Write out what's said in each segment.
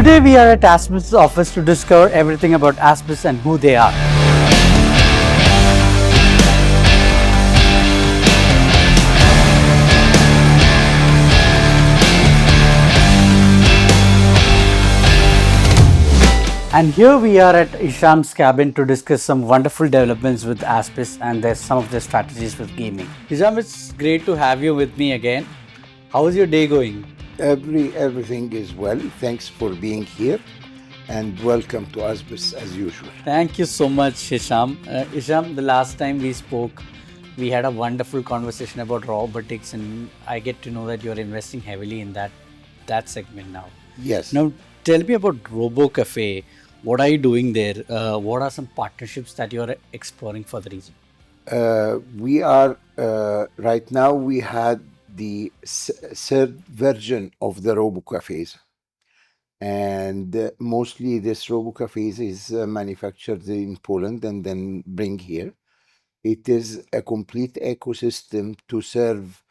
Today we are at ASBIS office to discover everything about ASBIS and who they are. And here we are at Hisham's cabin to discuss some wonderful developments with ASBIS and there's some of their strategies with gaming. Hisham, it's great to have you with me again. How is your day going? Everything is well. Thanks for being here and welcome to ASBIS as usual. Thank you so much, Hisham. Hisham, the last time we spoke, we had a wonderful conversation about robotics, and I get to know that you're investing heavily in that segment now. Yes. Now, tell me about Robocafe. What are you doing there? What are some partnerships that you're exploring for the region? We are right now. We had the third version of the Robocafes, and mostly this Robocafes is manufactured in Poland and then bring here. It is a complete ecosystem to serve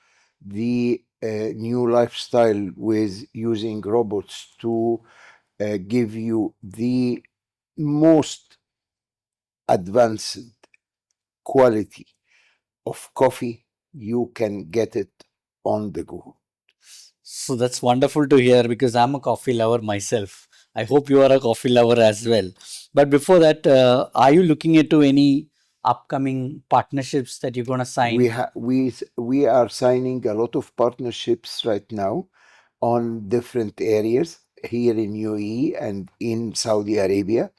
the new lifestyle with using robots to give you the most advanced quality of coffee. You can get it on the go. So that's wonderful to hear because I'm a coffee lover myself. I hope you are a coffee lover as well. But before that, are you looking into any upcoming partnerships that you're going to sign? We are signing a lot of partnerships right now on different areas here in UAE and in Saudi Arabia,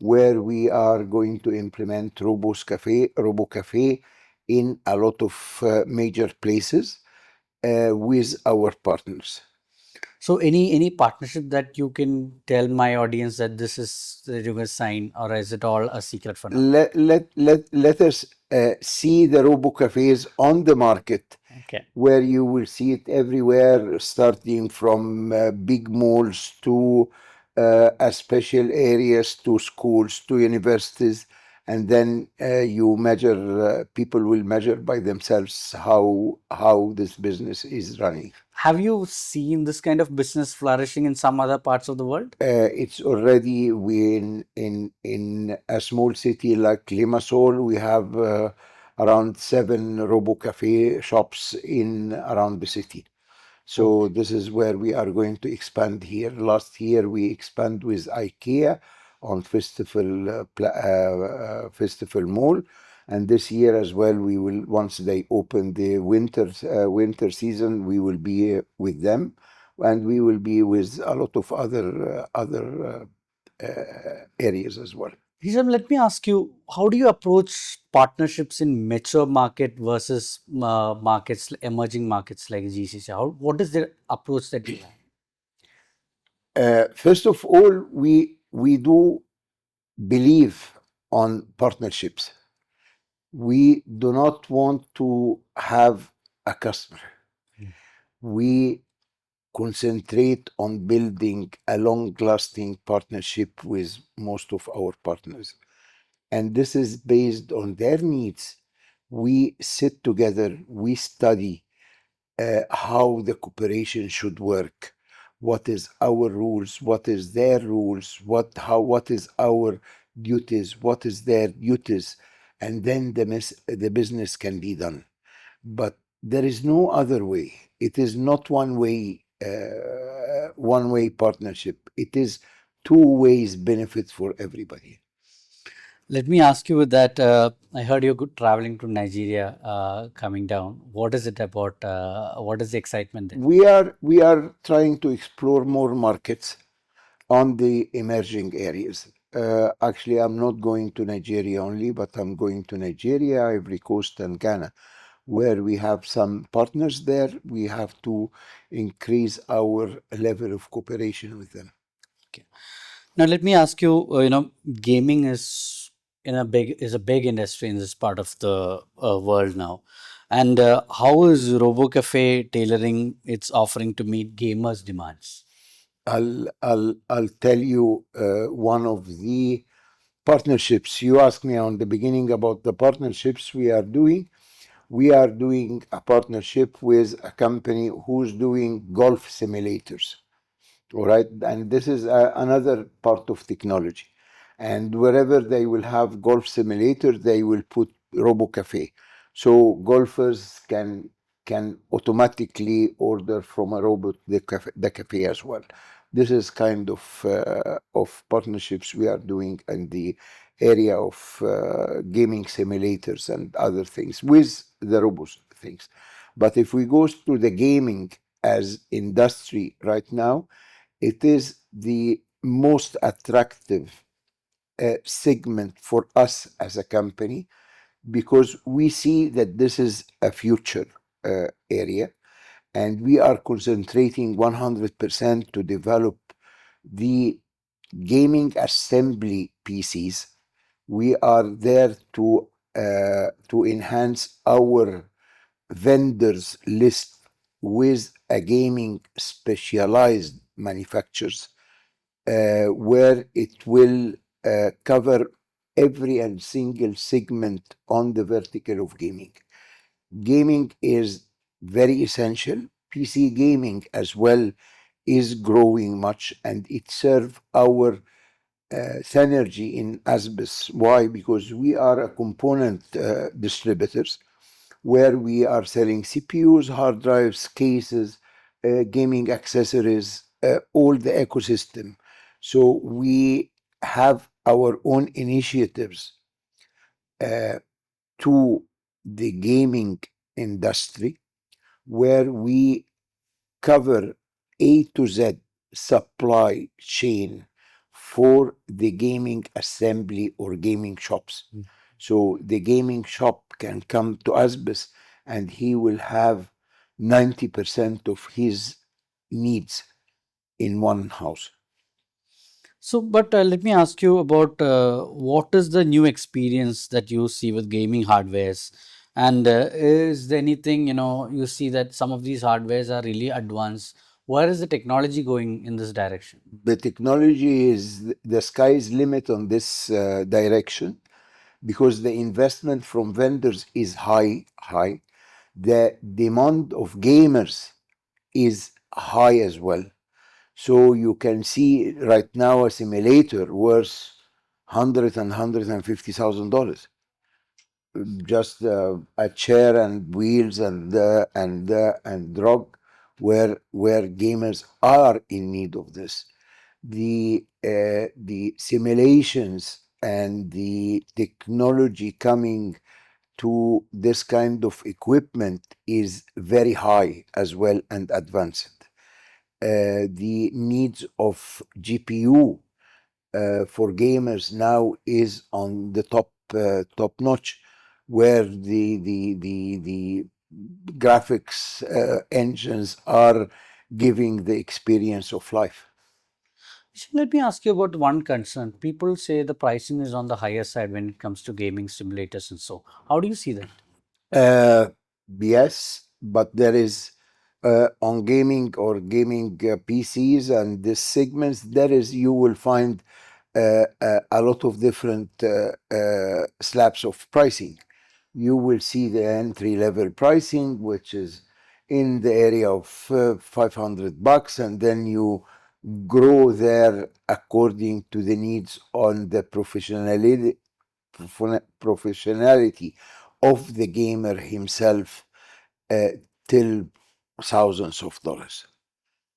where we are going to implement Robocafe in a lot of major places with our partners. So any partnership that you can tell my audience that this is that you're going to sign, or is it all a secret for now? Let us see the Robocafes on the market, Okay. where you will see it everywhere, starting from big malls to special areas, to schools, to universities, and then you measure. People will measure by themselves how this business is running. Have you seen this kind of business flourishing in some other parts of the world? It's already in a small city like Limassol. We have around 7 Robocafe shops in around the city. So this is where we are going to expand here. Last year we expand with IKEA on Festival Mall, and this year as well we will, once they open the winter season, we will be with them, and we will be with a lot of other areas as well. Hisham, let me ask you, how do you approach partnerships in mature market versus emerging markets like GCC? What is the approach that you have? First of all, we do believe on partnerships. We do not want to have a customer. We concentrate on building a long-lasting partnership with most of our partners. And this is based on their needs. We sit together, we study how the cooperation should work, what is our rules, what is their rules, what is our duties, what is their duties, and then the business can be done. But there is no other way. It is not one way partnership. It is two ways benefit for everybody. Let me ask you with that. I heard you're traveling to Nigeria, coming down. What is it about? What is the excitement there? We are trying to explore more markets on the emerging areas. Actually, I'm not going to Nigeria only, but I'm going to Nigeria, Ivory Coast, and Ghana, where we have some partners there. We have to increase our level of cooperation with them. Okay. Now let me ask you. Gaming is a big industry in this part of the world now, and how is Robocafe tailoring its offering to meet gamers' demands? I'll tell you one of the partnerships. You asked me on the beginning about the partnerships we are doing. We are doing a partnership with a company who's doing golf simulators. All right, and this is another part of technology. And wherever they will have golf simulator, they will put Robocafe, so golfers can automatically order from a robot the cafe as well. This is kind of partnerships we are doing in the area of gaming simulators and other things with the robots things. But if we go to the gaming as industry right now, it is the most attractive segment for us as a company because we see that this is a future area, and we are concentrating 100% to develop the gaming assembly PCs. We are there to enhance our vendors list with a gaming specialized manufacturers, where it will cover every and single segment on the vertical of gaming. Gaming is very essential. PC gaming as well is growing much, and it serves our synergy in ASBIS. Why? Because we are a component distributors where we are selling CPUs, hard drives, cases, gaming accessories, all the ecosystem. So we have our own initiatives uh, to the gaming industry where we cover A to Z supply chain for the gaming assembly or gaming shops. So the gaming shop can come to ASBIS and he will have 90% of his needs in one house. So, but let me ask you about what is the new experience that you see with gaming hardwares, and is there anything you see that some of these hardwares are really advanced? Where is the technology going in this direction? The technology is the sky's limit on this direction because the investment from vendors is high. The demand of gamers is high as well. So you can see right now a simulator worth $150,000. Just a chair and wheels and rug, where gamers are in need of this. The simulations and the technology coming to this kind of equipment is very high as well and advanced. The needs of GPU for gamers now is on the top notch, where the graphics engines are giving the experience of life. So let me ask you about one concern. People say the pricing is on the higher side when it comes to gaming simulators and so. How do you see that? Uh, yes, but there is on gaming or gaming PCs and the segments, there is you will find a lot of different slabs of pricing. You will see the entry level pricing, which is in the area of $500, and then you grow there according to the needs on the professionality of the gamer himself, uh, till thousands of dollars.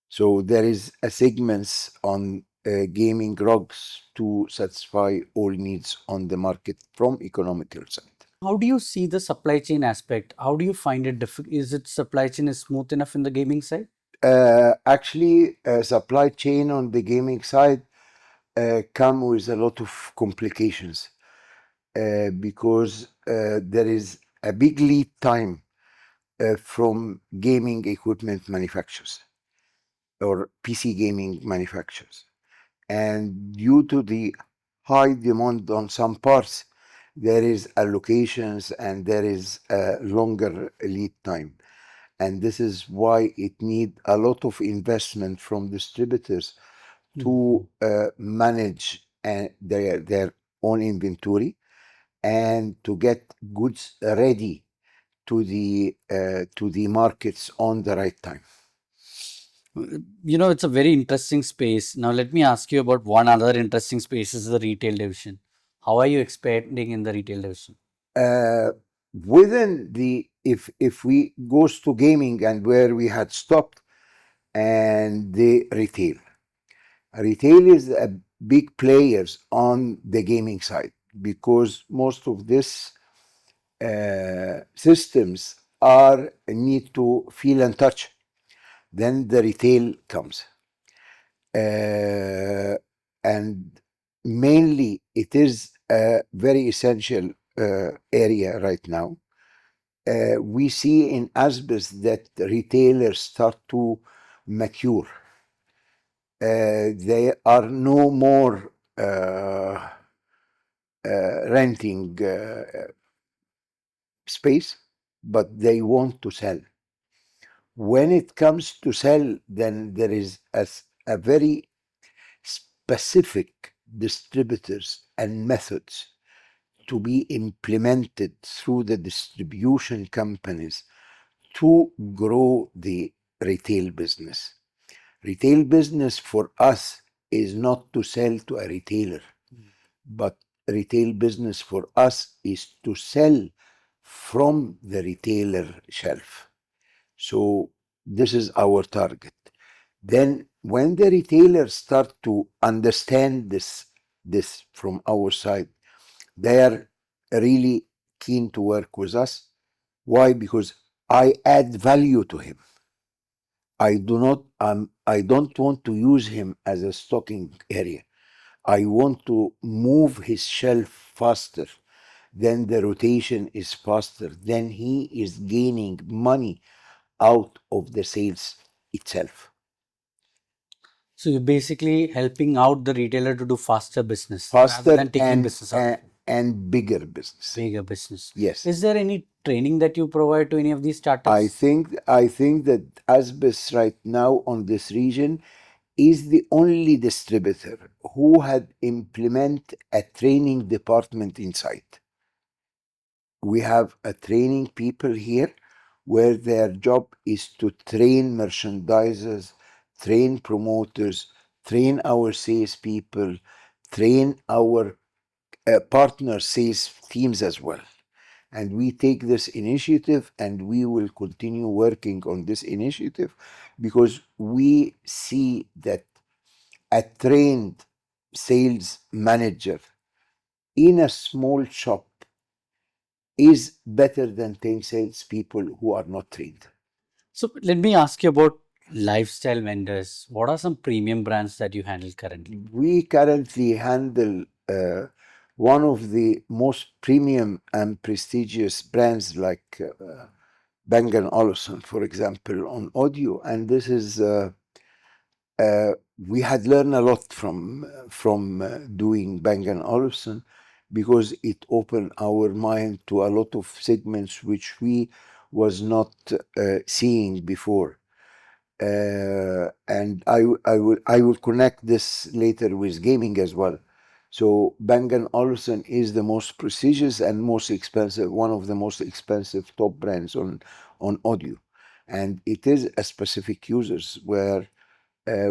So there is a segments on gaming rugs to satisfy all needs on the market from economical side. How do you see the supply chain aspect? How do you find it difficult? Is it supply chain is smooth enough in the gaming side? Actually, supply chain on the gaming side come with a lot of complications because there is a big lead time from gaming equipment manufacturers or PC gaming manufacturers. And due to the high demand on some parts, there is allocations and there is a longer lead time. And this is why it need a lot of investment from distributors to manage their own inventory and to get goods ready to the markets on the right time. It's a very interesting space. Now, let me ask you about one other interesting space is the retail division. How are you expanding in the retail division? Uh, Within the, if we goes to gaming and where we had stopped, and the retail. Retail is a big players on the gaming side because most of this systems are need to feel and touch. Then the retail comes, uh, and mainly it is a very essential area right now. We see in ASBIS that retailers start to mature. They are no more renting space, but they want to sell. When it comes to sell, then there is a very specific distributors and methods to be implemented through the distribution companies to grow the retail business. Retail business for us is not to sell to a retailer, but retail business for us is to sell from the retailer shelf. So this is our target. Then when the retailers start to understand this from our side, they are really keen to work with us. Why? Because I add value to him. I don't want to use him as a stocking area. I want to move his shelf faster. Then the rotation is faster. Then he is gaining money out of the sales itself. So you're basically helping out the retailer to do faster business rather Faster than taking business out of it. and bigger business. Bigger business. Yes. Is there any training that you provide to any of these startups? I think that ASBIS right now on this region is the only distributor who had implement a training department inside. We have a training people here where their job is to train merchandisers, train promoters, train our sales people, train our partner sales teams as well. And we take this initiative and we will continue working on this initiative because we see that a trained sales manager in a small shop is better than 10 salespeople who are not trained. So let me ask you about lifestyle vendors. What are some premium brands that you handle currently? We currently handle one of the most premium and prestigious brands like Bang& Olufsen, for example, on audio. And this is, we had learned a lot from doing Bang& Olufsen because it opened our mind to a lot of segments which we was not seeing before. And I will connect this later with gaming as well. So Bang& Olufsen is the most prestigious and most expensive, one of the most expensive top brands on audio, and it is a specific users where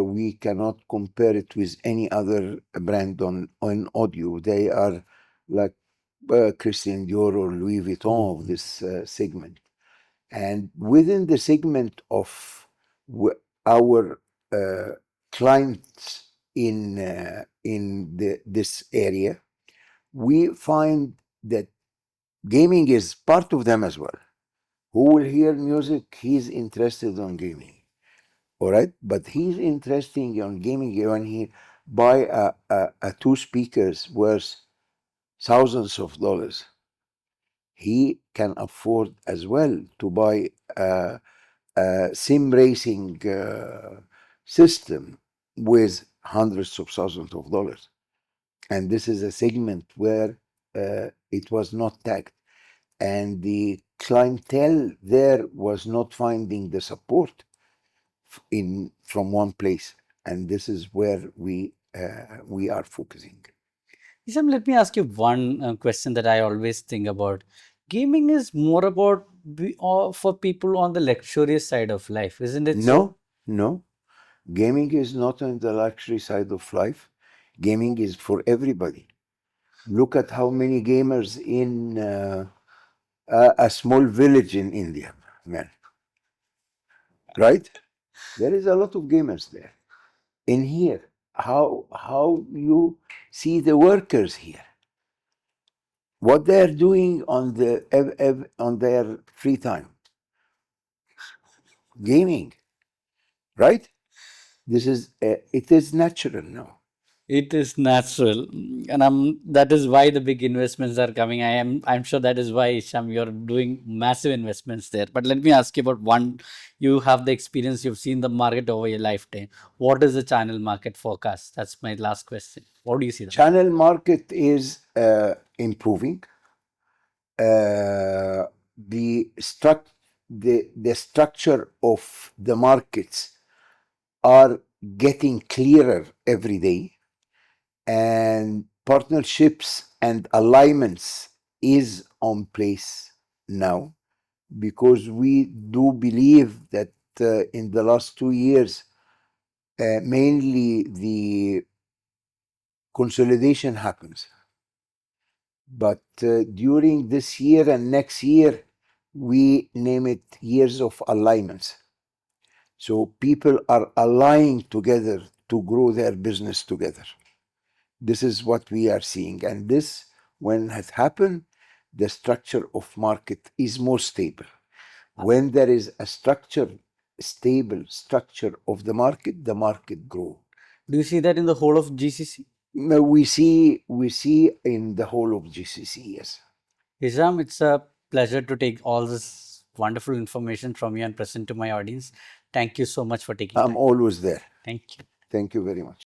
we cannot compare it with any other brand on audio. They are like Christian Dior or Louis Vuitton of this segment. And within the segment of our clients in this area, we find that gaming is part of them as well. Who will hear music? He's interested on gaming, all right. But he's interested on gaming when he buy a two speakers worth thousands of dollars. He can afford as well to buy sim racing system with hundreds of thousands of dollars. And this is a segment where it was not tagged. And the clientele there was not finding the support in from one place. And this is where we are focusing. Isam, let me ask you one question that I always think about. Gaming is more about for people on the luxurious side of life, isn't it so? No, no. Gaming is not on the luxury side of life. Gaming is for everybody. Look at how many gamers in a small village in India, man. Right? There is a lot of gamers there. In here, how you see the workers here, what they are doing on on their free time, gaming, right? This is it is natural now. It is natural, and that is why the big investments are coming. I'm sure that is why, Isham, you're doing massive investments there. But let me ask you about one. You have the experience, you've seen the market over your lifetime. What is the channel market forecast? That's my last question. What do you see? Channel market is improving. The the structure of the markets are getting clearer every day, and partnerships and alignments is on place now, because we do believe that in the last 2 years, mainly the consolidation happens. But during this year and next year, we name it years of alignments. So people are aligning together to grow their business together. This is what we are seeing. And this, when it happened, the structure of market is more stable. When there is a stable structure of the market grow. Do you see that in the whole of GCC? We see in the whole of GCC, yes. Hisham, it's a pleasure to take all this wonderful information from you and present to my audience. Thank you so much for taking I'm time. always there. Thank you. Thank you very much.